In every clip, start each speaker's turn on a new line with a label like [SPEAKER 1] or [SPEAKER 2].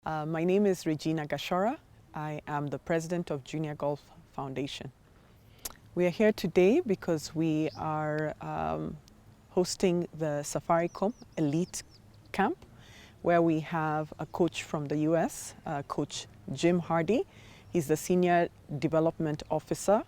[SPEAKER 1] My name is Regina Gashora. I am the president of Junior Golf Foundation. We are here today because we are hosting the Safaricom Elite Camp, where we have a coach from the US, Coach Jim Hardy. He's the Senior Development Officer,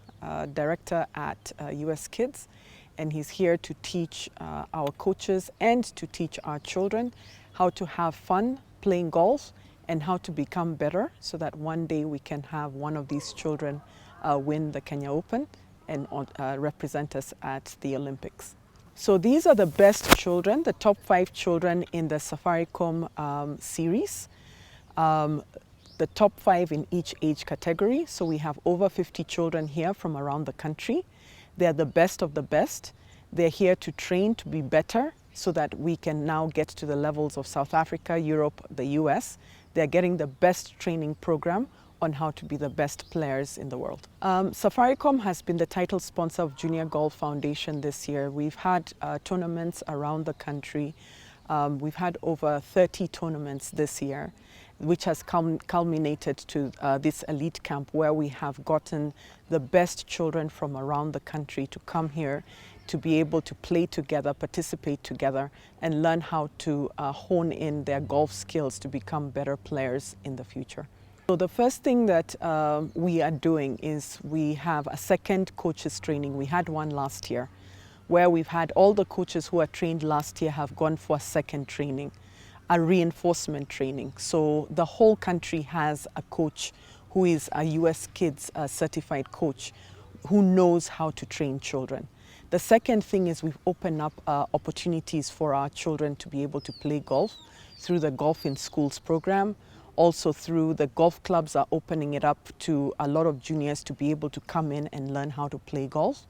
[SPEAKER 1] Director at US Kids, and he's here to teach our coaches and to teach our children how to have fun playing golf and how to become better so that one day we can have one of these children win the Kenya Open and represent us at the Olympics. So these are the best children, the top 5 children in the Safaricom series. The top 5 in each age category. So we have over 50 children here from around the country. They're the best of the best. They're here to train to be better so that we can now get to the levels of South Africa, Europe, the US. They're getting the best training program on how to be the best players in the world. Safaricom has been the title sponsor of Junior Golf Foundation this year. We've had tournaments around the country. We've had over 30 tournaments this year, which has culminated to this elite camp where we have gotten the best children from around the country to come here to be able to play together, participate together, and learn how to hone in their golf skills to become better players in the future. So the first thing that we are doing is we have a second coaches training. We had one last year where we've had all the coaches who are trained last year have gone for a second training, a reinforcement training. So the whole country has a coach who is a US Kids certified coach who knows how to train children. The second thing is we've opened up opportunities for our children to be able to play golf through the Golf in Schools program. Also through the golf clubs are opening it up to a lot of juniors to be able to come in and learn how to play golf.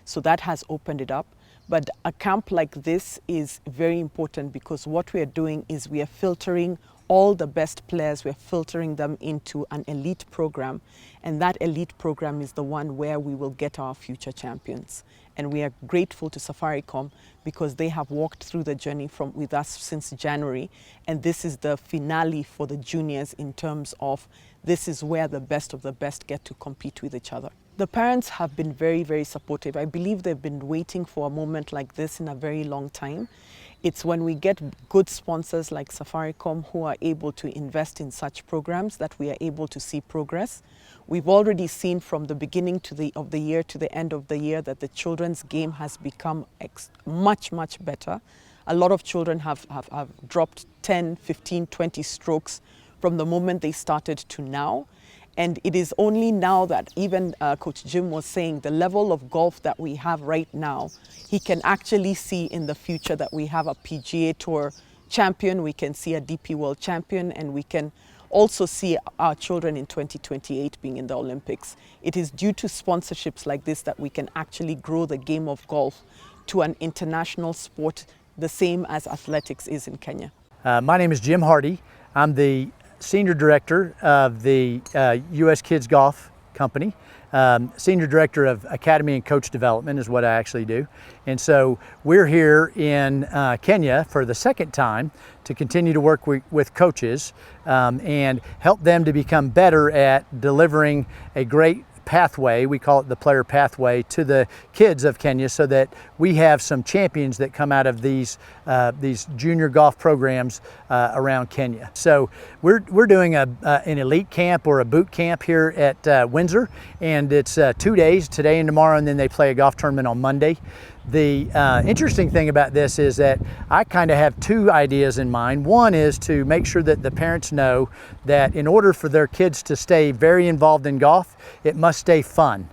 [SPEAKER 1] So that has opened it up. But a camp like this is very important because what we are doing is we are filtering all the best players, we're filtering them into an elite program. And that elite program is the one where we will get our future champions. And we are grateful to Safaricom because they have walked through the journey with us since January. And this is the finale for the juniors in terms of this is where the best of the best get to compete with each other. The parents have been very, very supportive. I believe they've been waiting for a moment like this in a very long time. It's when we get good sponsors like Safaricom who are able to invest in such programs that we are able to see progress. We've already seen from the beginning of the year to the end of the year that the children's game has become much, much better. A lot of children have dropped 10, 15, 20 strokes from the moment they started to now. And it is only now that even Coach Jim was saying the level of golf that we have right now, he can actually see in the future that we have a PGA Tour champion, we can see a DP World champion, and we can also see our children in 2028 being in the Olympics. It is due to sponsorships like this that we can actually grow the game of golf to an international sport, the same as athletics is in Kenya.
[SPEAKER 2] My name is Jim Hardy. I'm the Senior Director of the US Kids Golf Company. Senior Director of Academy and Coach Development is what I actually do. And so we're here in Kenya for the second time to continue to work with coaches and help them to become better at delivering a great pathway, we call it the player pathway, to the kids of Kenya so that we have some champions that come out of these junior golf programs around Kenya. So we're doing an elite camp or a boot camp here at Windsor, and it's 2 days, today and tomorrow, and then they play a golf tournament on Monday. The interesting thing about this is that I kind of have 2 ideas in mind. One is to make sure that the parents know that in order for their kids to stay very involved in golf, it must stay fun.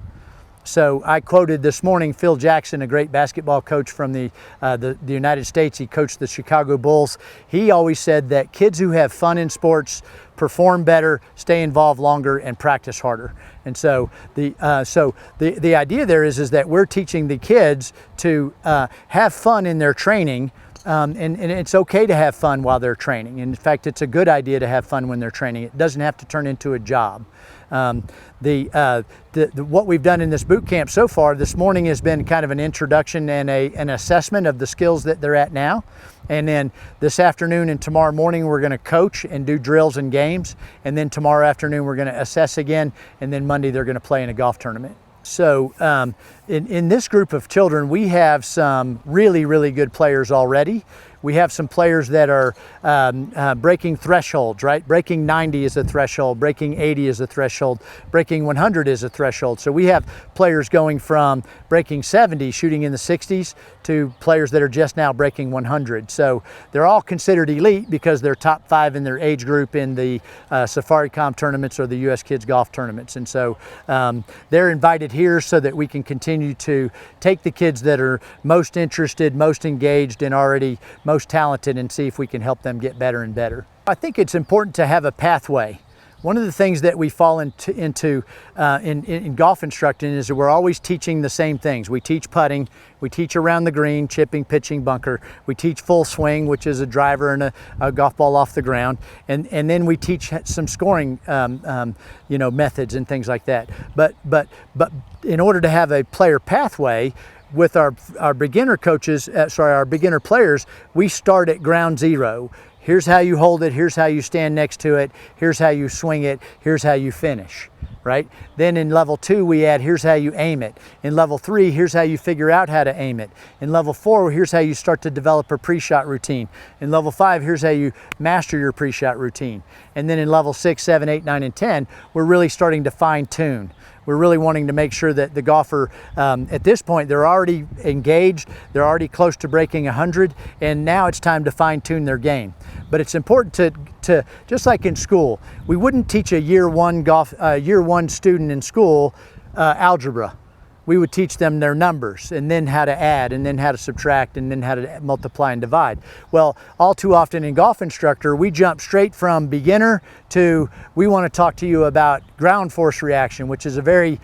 [SPEAKER 2] So I quoted this morning Phil Jackson, a great basketball coach from the United States. He coached the Chicago Bulls. He always said that kids who have fun in sports perform better, stay involved longer, and practice harder. And so the idea there is that we're teaching the kids to have fun in their training and it's okay to have fun while they're training. In fact, it's a good idea to have fun when they're training. It doesn't have to turn into a job. What we've done in this boot camp so far this morning has been kind of an introduction and an assessment of the skills that they're at now. And then this afternoon and tomorrow morning we're going to coach and do drills and games. And then tomorrow afternoon we're going to assess again. And then Monday they're going to play in a golf tournament. So in this group of children, we have some really, really good players already. We have some players that are breaking thresholds, right? Breaking 90 is a threshold, breaking 80 is a threshold, breaking 100 is a threshold. So we have players going from breaking 70, shooting in the 60s, to players that are just now breaking 100. So they're all considered elite because they're top 5 in their age group in the Safaricom tournaments or the US Kids Golf tournaments. And so they're invited here so that we can continue to take the kids that are most interested, most engaged, and already most talented, and see if we can help them get better and better. I think it's important to have a pathway. One of the things that we fall into in golf instructing is that we're always teaching the same things. We teach putting, we teach around the green, chipping, pitching, bunker. We teach full swing, which is a driver and a golf ball off the ground, and then we teach some scoring, methods and things like that. But in order to have a player pathway, with our beginner coaches, our beginner players, we start at ground zero. Here's how you hold it, here's how you stand next to it, here's how you swing it, here's how you finish, right? Then in level 2, we add, here's how you aim it. In level 3, here's how you figure out how to aim it. In level 4, here's how you start to develop a pre-shot routine. In level 5, here's how you master your pre-shot routine. And then in level 6, 7, 8, 9, and 10, we're really starting to fine-tune. We're really wanting to make sure that the golfer, at this point, they're already engaged, they're already close to breaking 100, and now it's time to fine-tune their game. But it's important to just like in school, we wouldn't teach a year one student in school algebra. We would teach them their numbers, and then how to add, and then how to subtract, and then how to multiply and divide. Well, all too often in golf instructor, we jump straight from beginner to, we want to talk to you about ground force reaction, which is a very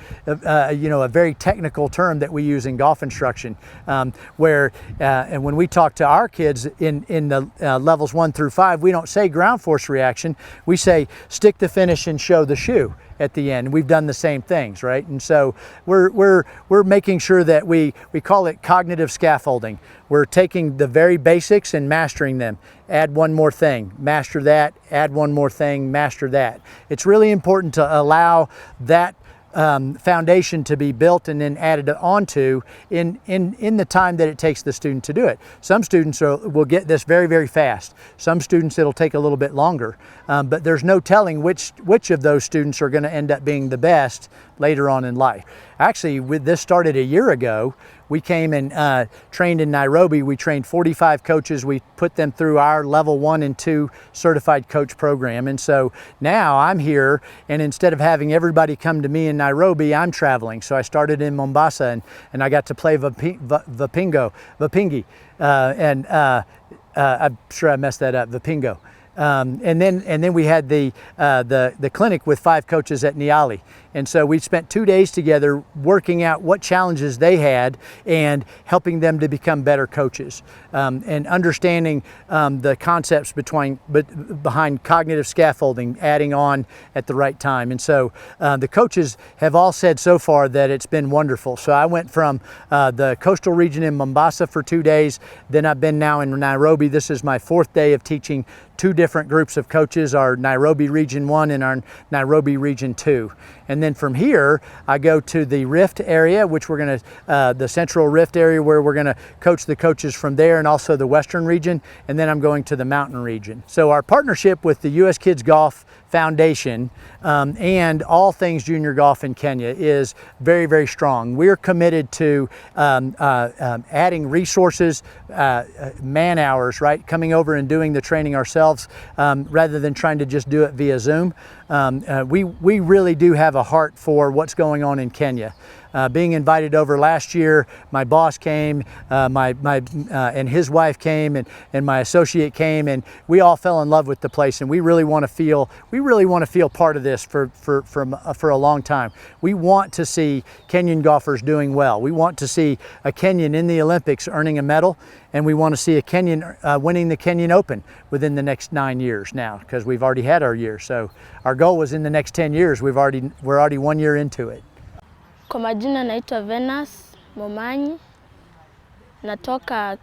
[SPEAKER 2] technical term that we use in golf instruction, and when we talk to our kids in the levels 1 through 5, we don't say ground force reaction, we say stick the finish and show the shoe at the end. We've done the same things, right? And so we're making sure that we call it cognitive scaffolding. We're taking the very basics and mastering them. Add one more thing, master that, add one more thing, master that. It's really important to allow that foundation to be built and then added onto in the time that it takes the student to do it. Some students will get this very, very fast. Some students it'll take a little bit longer, but there's no telling which of those students are going to end up being the best later on in life. Actually, this started a year ago. We came and trained in Nairobi. We trained 45 coaches. We put them through our level 1 and 2 certified coach program. And so now I'm here, and instead of having everybody come to me in Nairobi, I'm traveling. So I started in Mombasa, and I got to play Vapingi. I'm sure I messed that up, Vapingo. And then we had the clinic with 5 coaches at Niali. And so we spent 2 days together working out what challenges they had and helping them to become better coaches, and understanding the concepts behind cognitive scaffolding, adding on at the right time. And so the coaches have all said so far that it's been wonderful. So I went from the coastal region in Mombasa for 2 days, then I've been now in Nairobi. This is my 4th day of teaching 2 different groups of coaches, our Nairobi Region 1 and our Nairobi Region 2. And then from here, I go to the Rift area, which we're going to, the Central Rift area, where we're going to coach the coaches from there, and also the Western region, and then I'm going to the Mountain region. So our partnership with the US Kids Golf Foundation and all things junior golf in Kenya is very, very strong. We're committed to adding resources, man hours, right? Coming over and doing the training ourselves rather than trying to just do it via Zoom. We really do have a heart for what's going on in Kenya. being invited over last year, my boss came, and his wife came, and my associate came, and we all fell in love with the place, and we really want to feel part of this for a long time. We want to see Kenyan golfers doing well. We want to see a Kenyan in the Olympics earning a medal, and we want to see a Kenyan winning the Kenyan Open within the next 9 years now, because we've already had our year. So our goal was in the next 10 years. We're already 1 year into it.
[SPEAKER 3] Kwa majina naitwa Venus Momanyi. Natoka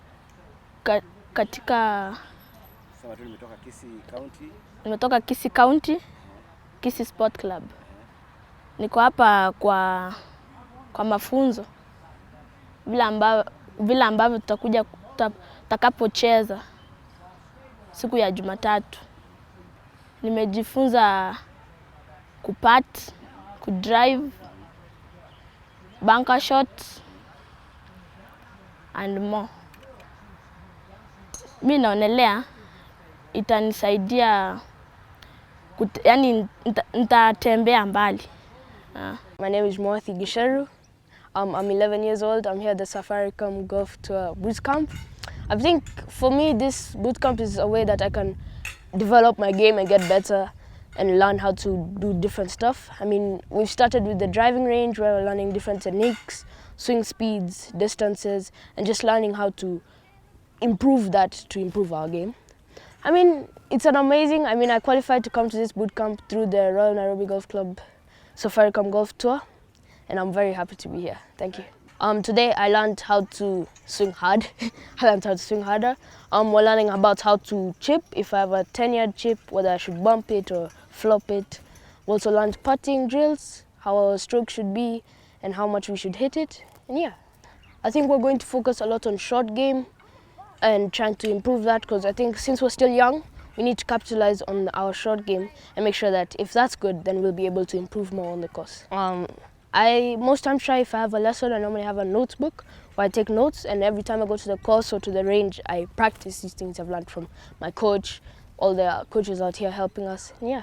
[SPEAKER 3] katika nimetoka Kisii County, Kisii Sport Club. Niko hapa kwa mafunzo vile ambavyo tutakuja tutakapocheza siku ya Jumatatu. Nimejifunza kupat, kudrive, bunker shot and more. Mimi naonelea itanisaidia yani nitatembea mbali.
[SPEAKER 4] My name is Moathi Gisharu. I'm 11 years old. I'm here at the Safaricom Golf Tour Bootcamp. I think for me this bootcamp is a way that I can develop my game and get better and learn how to do different stuff. I mean, we've started with the driving range where we're learning different techniques, swing speeds, distances, and just learning how to improve that to improve our game. I mean, it's an amazing, I qualified to come to this bootcamp through the Royal Nairobi Golf Club Safaricom Golf Tour, and I'm very happy to be here. Thank you. Today I learned how to swing hard. I learned how to swing harder. We're learning about how to chip. If I have a 10-yard chip, whether I should bump it or flop it. We also learned putting drills, how our stroke should be and how much we should hit it. And yeah, I think we're going to focus a lot on short game and trying to improve that, because I think since we're still young, we need to capitalize on our short game and make sure that if that's good, then we'll be able to improve more on the course. I most times try, if I have a lesson, I normally have a notebook where I take notes, and every time I go to the course or to the range, I practice these things I've learned from my coach, all the coaches out here helping us. Yeah.